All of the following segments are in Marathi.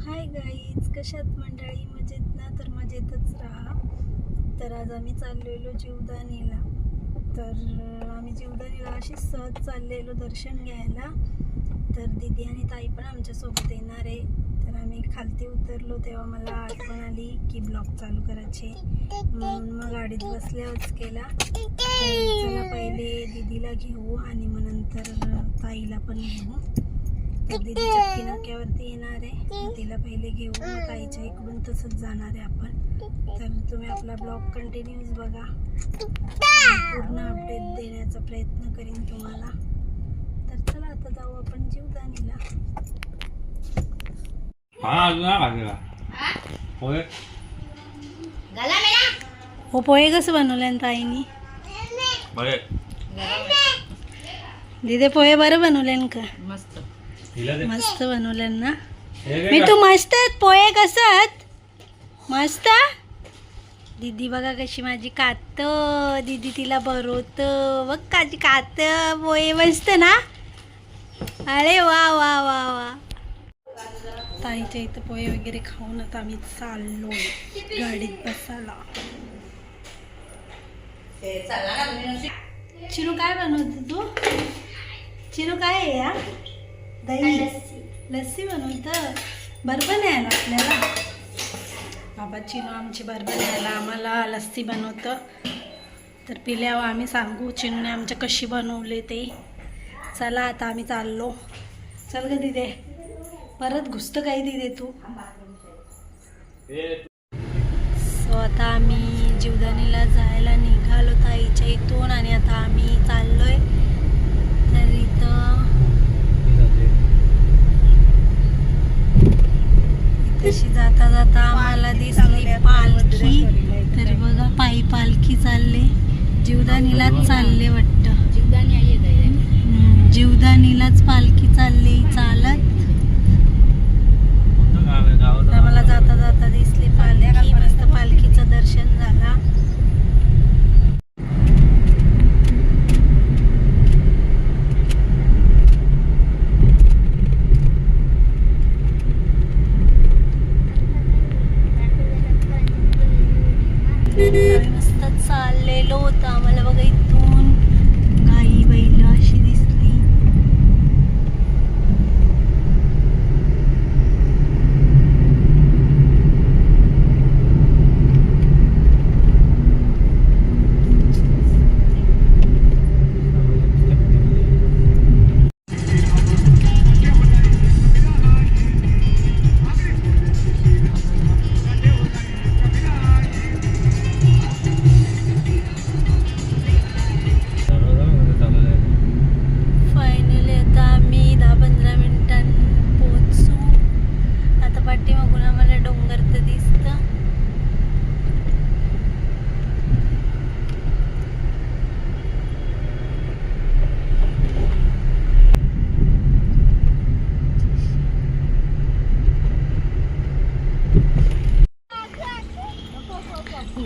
हाय गाईज, कशात मंडळी? मजेत ना? तर मजेतच राहा. तर आज आम्ही चाललेलो जीवदानीला. तर आम्ही जीवदानीला अशीच सहज चाललेलो दर्शन घ्यायला. तर दीदी आणि ताई पण आमच्यासोबत येणार आहे. तर आम्ही खालती उतरलो तेव्हा मला आठवण आली की ब्लॉग चालू करायचे, म्हणून मग गाडीत बसल्यावरच केला. तर चला पहिले दीदीला घेऊ आणि मग नंतर ताईला पण घेऊ. तर दीदी चक्की नाक्यावरती येणार आहे, मग तिला पहिले घेऊ, मग ताईच्या इकडून तसंच जाणार आहे आपण. तर तुम्ही आपला ब्लॉग कंटिन्यूज बघा, पूर्ण अपडेट देण्याचा प्रयत्न करीन तुम्हाला. तर चला आता जाऊ आपण जीवदानीला. हो, पोहे कसं बनवले ताईनी? दीदी पोहे बरं बनवले का? मस्त मस्त बनवले ना? मी तू मस्त आहेत पोहे, कसत मस्त. दीदी बघा कशी माझी कात, दीदी तिला बरवत बघ काची कात. पोहे मस्त ना? अरे वा वा वा वा. ताईच्या इथं पोहे वगैरे खाऊन आता आम्ही चाललो गाडीत बसायला. चिरू काय बनवते तू? चिरू काय आहे या? दही लस्सी बनवत. बरोबर नाही आला आपल्याला बाबा. चिनू आमची बरोबर यायला आम्हाला लस्सी बनवतं. तर पिल्यावर आम्ही सांगू चिनूने आमच्या कशी बनवले ते. चला आता आम्ही चाललो. चल ग दिदे, परत घुसतं काही दिदे तू. सो आता आम्ही जीवदानीला जायला निघालो ताईच्या इथून आणि आता आम्ही चाललोय. तर इथं तशी जाता जाता आम्हाला दिसली पालखी. तर बघा पायी पालखी चालले, जीवदानीलाच चालले वाटतं. जीवदानीलाच पालखी चालली चालत. आम्हाला जाता जाता दिसली पालखी. मस्त पालखीचं दर्शन झाला. मस्त चाललेलो होतं. आम्हाला बघा इथून गाई बैल अशी दिसली.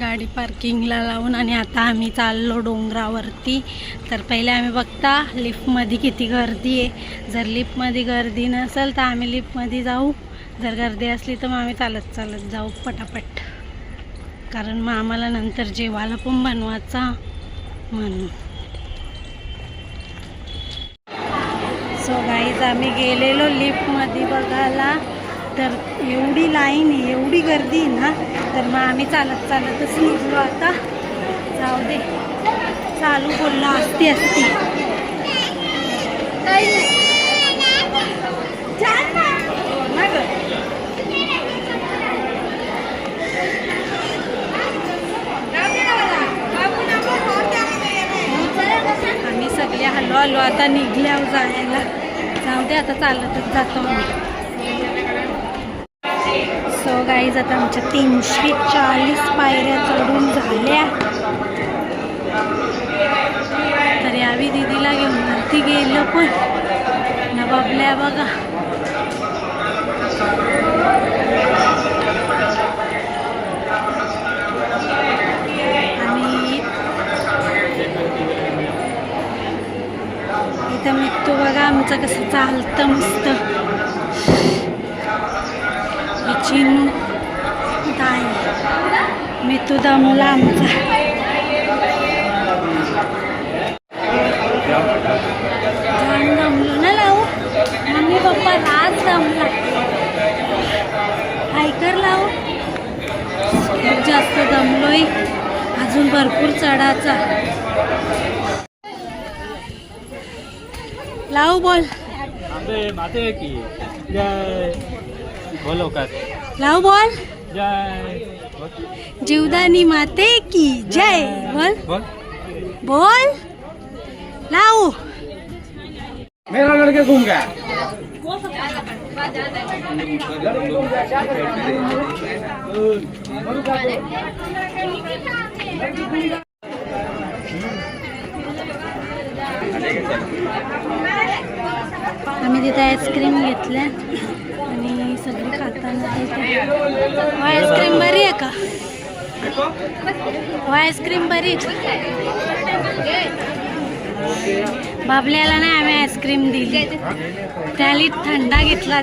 गाडी पार्किंगला लावून आणि आता आम्ही चाललो डोंगरावरती. तर पहिले आम्ही बघता लिफ्टमध्ये किती गर्दी आहे. जर लिफ्टमध्ये गर्दी नसेल तर आम्ही लिफ्टमध्ये जाऊ, जर गर्दी असली तर मग आम्ही चालत चालत जाऊ पटापट, कारण मग आम्हाला नंतर जेवायला पण बनवायचा म्हणून. सो गाईज आम्ही गेलेलो लिफ्टमध्ये बघायला. तर एवढी लाईन आहे, एवढी गर्दी आहे ना. तर मग आम्ही चालत चालतच निघलो. आता जाऊ दे, चालू बोलला असती असती. आम्ही सगळे हलो हलो आता निघल्यावर जायला. जाऊ दे, आता चालतच जातो आम्ही. सो गाईज आता आमच्या 340 पायऱ्या चढून झाल्या. तर यावी दीदीला घेऊन वरती गेलो पण नबाबल्या बघा. आणि इथं मित्तू बघा आमचं कसं चालतं मस्त. चिनू ताई मी तू दमला आमचा दमलो ना लावू मम्मी पप्पा आज दमला हायकर लावू खूप जास्त दमलोय अजून भरपूर चढाचा लावू बोल माते की जय बोलो का लावू बोल जय जीवदानी माते की जय बोल बोल बोल लावू मेरा लड़के घूम गया आम्ही तिथे आईस्क्रीम घेतल्या आणि सगळे खाताना आईस्क्रीम बरी आहे का आईस्क्रीम बरी बाबल्याला नाही आम्ही आईस्क्रीम दिली त्याला थंडा घेतला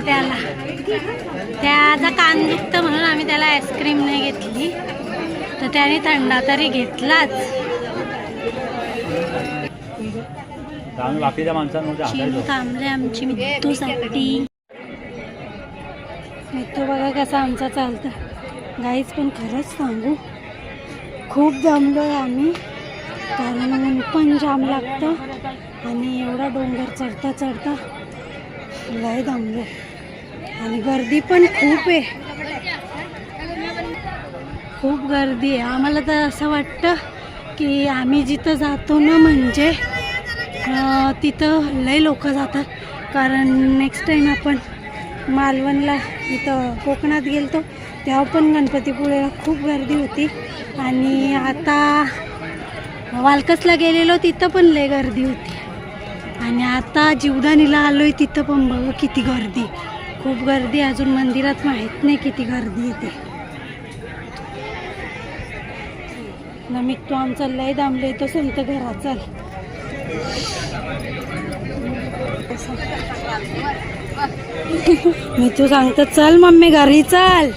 त्याचा कान दुखतं म्हणून आम्ही त्याला आईस्क्रीम नाही घेतली तर त्याने थंडा तरी घेतलाच बाकीच्या माणसांमध्ये चिनू थांबले आमची मित्तूसाठी मित्तू बघा कसा आमचा चालतं गाईच पण खरंच सांगू खूप दमलोय आम्ही कारण ऊन पण जाम लागतं आणि एवढा डोंगर चढता चढता लय दमलो आणि गर्दी पण खूप आहे खूप गर्दी आहे आम्हाला तर असं वाटतं की आम्ही जिथं जातो ना म्हणजे तिथं लय लोक जातात कारण नेक्स्ट टाईम आपण मालवणला इथं कोकणात गेलतो तेव्हा पण गणपतीपुळेला खूप गर्दी होती आणि आता वालकसला गेलेलो तिथं पण लय गर्दी होती आणि आता जीवदानीला आलोय तिथं पण बघा किती गर्दी खूप गर्दी अजून मंदिरात माहीत नाही किती गर्दी येते ना मी तो आमचा लय दामले तो संत घरात चाल मी तू सांगतो चल मम्मी घरी चाल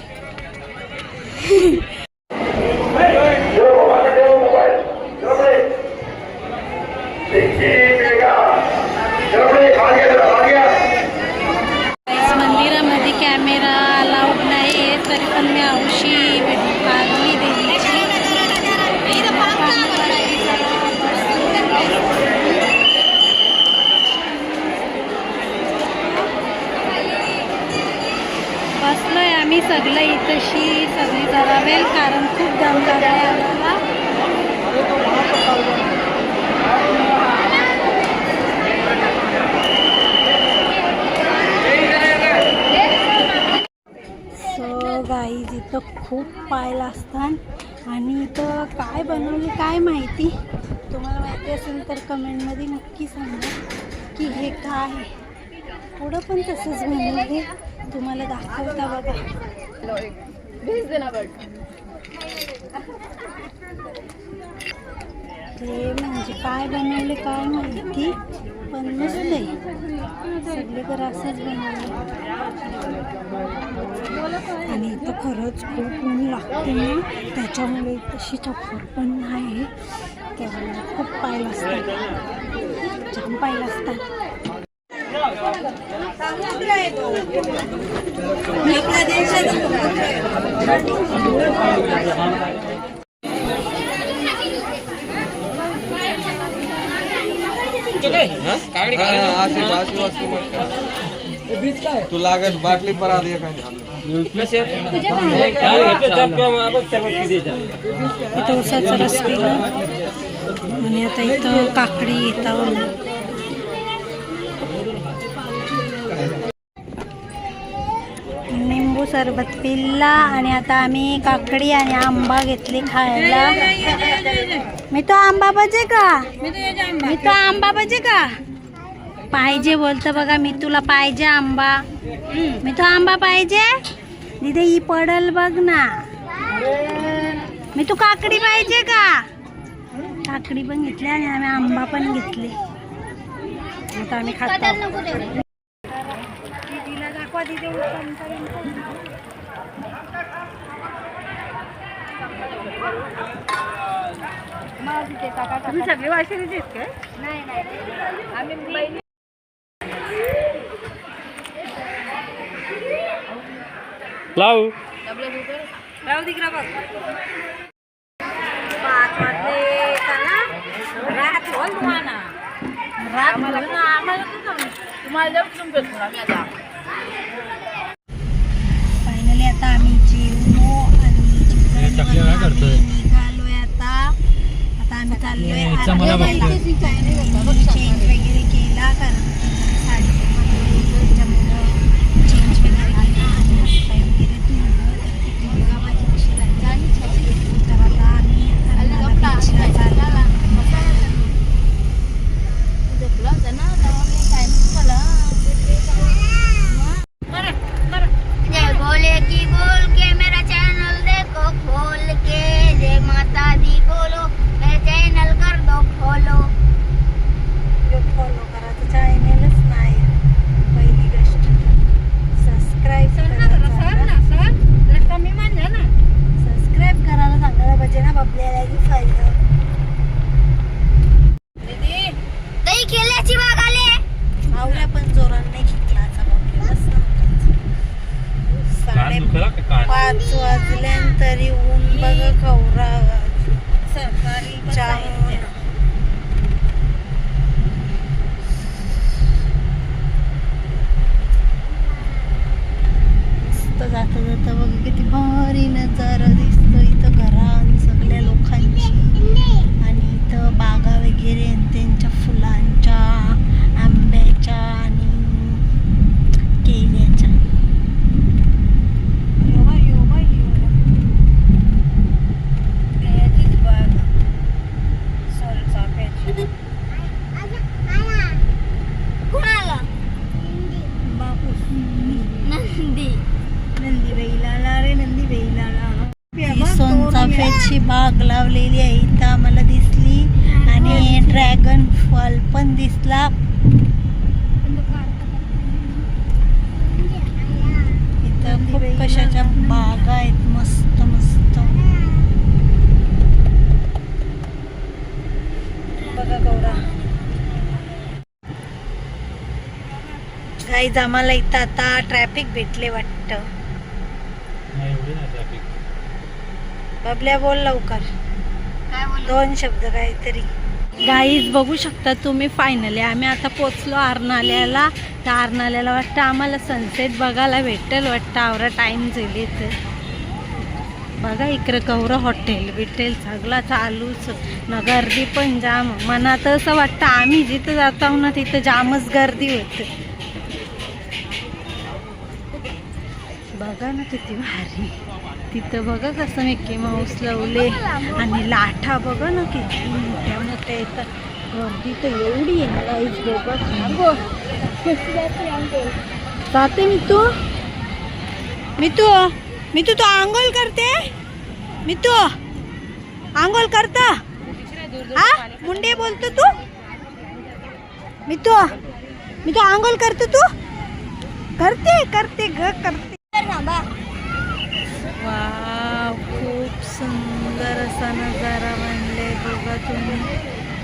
मंदिरामध्ये कॅमेरा अलाउड नाही तरी पण मी औषधी काढली देवीची बसलोय आम्ही सगळं इथशी सगळी जरावेल कारण खूप दम लागलाय आम्हाला गाईज इथं खूप पायला असतात आणि इथं काय बनवले काय माहिती तुम्हाला माहिती असेल तर कमेंटमध्ये नक्की सांगा की हे काय पुढं पण तसंच बनवले तुम्हाला दाखवता बघा ते म्हणजे काय बनवले काय माहिती पण नसते सगळीकडे असंच बनवलं आणि इथं खरंच खूप ऊन लागते ना त्याच्यामुळे तशी चप्पल पण नाही त्यामुळे खूप पायला असतात जाम पायला असतात तू लागत बाटली पर आली इथं उसाचा रस पिला आणि आता इथं काकडी येतात निंबू सरबत पिल्ला आणि आता आम्ही काकडी आणि आंबा घेतली खायला मी तो आंबा पाहिजे का मी तो आंबा पाहिजे का पाहिजे बोलतं बघा मी तुला पाहिजे आंबा मी तो आंबा पाहिजे दिदे ही पडल बघ ना मी तू काकडी पाहिजे का काकडी पण घेतली आणि आम्ही आंबा पण घेतले आता आम्ही खातो दीदीला दाखवा दीदी तुम्ही सगळे वाशिरीचे आहेत काय? नाही आम्ही लावू राहू तिकडं बघ 5 वाजले चला रात होईल तुम्हाला फायनली आता आम्ही जेवलो आणि निघालोय आता आम्ही चाललोय चेंज वगैरे केला कारण चेंज वगैरे केला आणि हातपाय वगैरे धुवलं तर तिथे बघा माझी कशी राहते तर आता आम्ही बीचला चाललो बोले की बोल के मेरा चैनल देखो खोल के जय माता दी बोलो मेरा चैनल कर दो फॉलो करा तर चॅनेलच नाही पहिली गोष्ट सबस्क्राईब कमी म्हणलं ना सबस्क्राईब करायला सांगायला पाहिजे ना आपल्याला की फायदा ताई केल्याची बाग आले आवल्या पण जोरात नाही खिकलाचा बघलेलाच नव्हता 5 वाजल्यानंतर ऊन बघा कवरा सरकारी मस्त जाता जाता बघा किती भारी नजारा दिसतो इथं घरान सगळ्या लोकांची आणि इथं बागा वगैरे आणि त्यांच्या फुलांच्या आंब्याच्या आणि केल्याच्या कुणाला बापूस नंदी नंदी बैलाला रे नंदी बैलाला सोनचाफ्याची बाग लावलेली आहे इथं आम्हाला दिसली आणि ड्रॅगन फॉल पण दिसला इथं खूप कशाच्या बागा आहेत मस्त मस्त बघा गौरा गाईज आम्हाला इथं आता ट्रॅफिक भेटले वाटतं बबल्या बोल लवकर काय बोल 2 शब्द काहीतरी गाईज बघू शकता तुम्ही फायनली आम्ही आता पोचलो आरनाल्याला तर आरनाल्याला वाटतं आम्हाला सनसेट बघायला भेटेल वाटतं आवरा टाईम झाली तर बघा इकडं कवरं हॉटेल बिटेल सगळं चालूच ना गर्दी पण जाम मनात असं वाटतं आम्ही जिथं जातो ना तिथं जामच गर्दी होते बघा ना किती भारी तिथं बघा कसं मिकी माऊस लावले आणि लाठा बघा ना किती मोठ्या मोठ्या येतात गर्दी तर एवढी आहे गाईज बघा जाते मी तू आंघोळ करते मी तू आंघोळ करता हा मुंडे बोलतो तू मी तू आंघोळ करतो तू करते ग करते वाव खूप सुंदर असा नजारा बनलाय बघा तुम्ही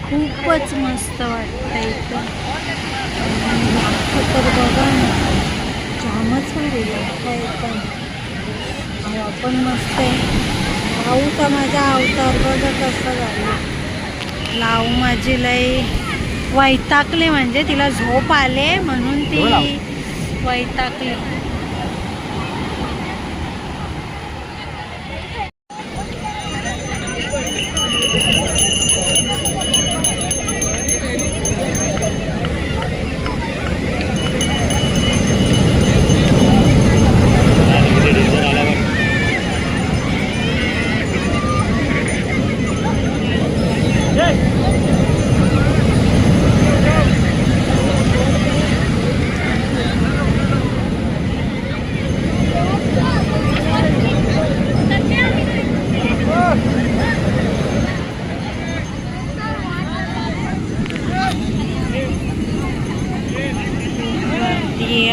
खूपच मस्त वाटतं इथं तर बघा ना जामच भारी एकदम हवा पण मस्त आहे भाऊचा माझा अवतार बघा कसा झाला लावू माझी लई वैतागले म्हणजे तिला झोप आले म्हणून ती वैतागली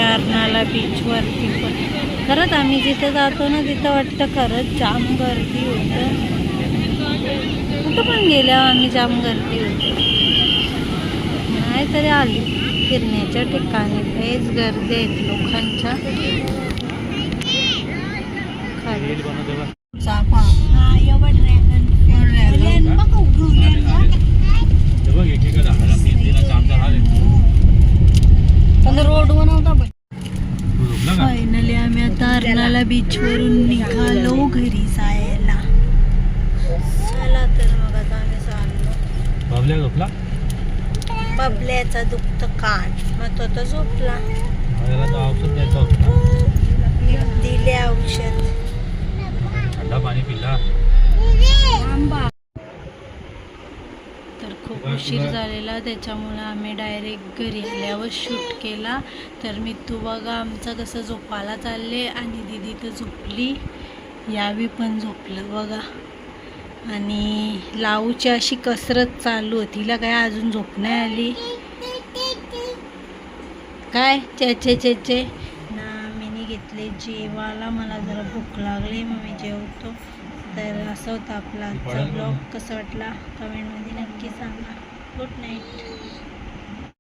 आरनाला बीचवरती पण खरंच आम्ही जिथं जातो ना तिथं वाटतं खरंच जाम गर्दी होतं. कुठं पण गेल्यावर आम्ही जाम गर्दी होतो. नाही तरी आली फिरण्याच्या ठिकाणी लयच गर्दी आहेत लोकांच्या. चापा रोड बनवता. फायनली आम्ही आता अर्नाळा बीच वरून निघालो घरी जायला. चला तर मग आता आम्ही चाललो. बबल्याचा दुखत कान मग तो तर झोपला. दिले औषध. पाणी पिला. तर खूप उशीर झालेला त्याच्यामुळे आम्ही डायरेक्ट घरी आल्यावर शूट केला. तर मी तू बघा आमचं कसं झोपायला चालले आणि दीदी तर झोपली. यावी पण झोपलं बघा. आणि लाऊची अशी कसरत चालू होती. तिला काय अजून झोप नाही आली. काय चेचे चेचे ना मी घेतले जेवायला. मला जरा भूक लागली मग मी जेवतो. तर असं होतं आपला आजचा ब्लॉग. कसा वाटला कमेंटमध्ये नक्की सांगा. Good night.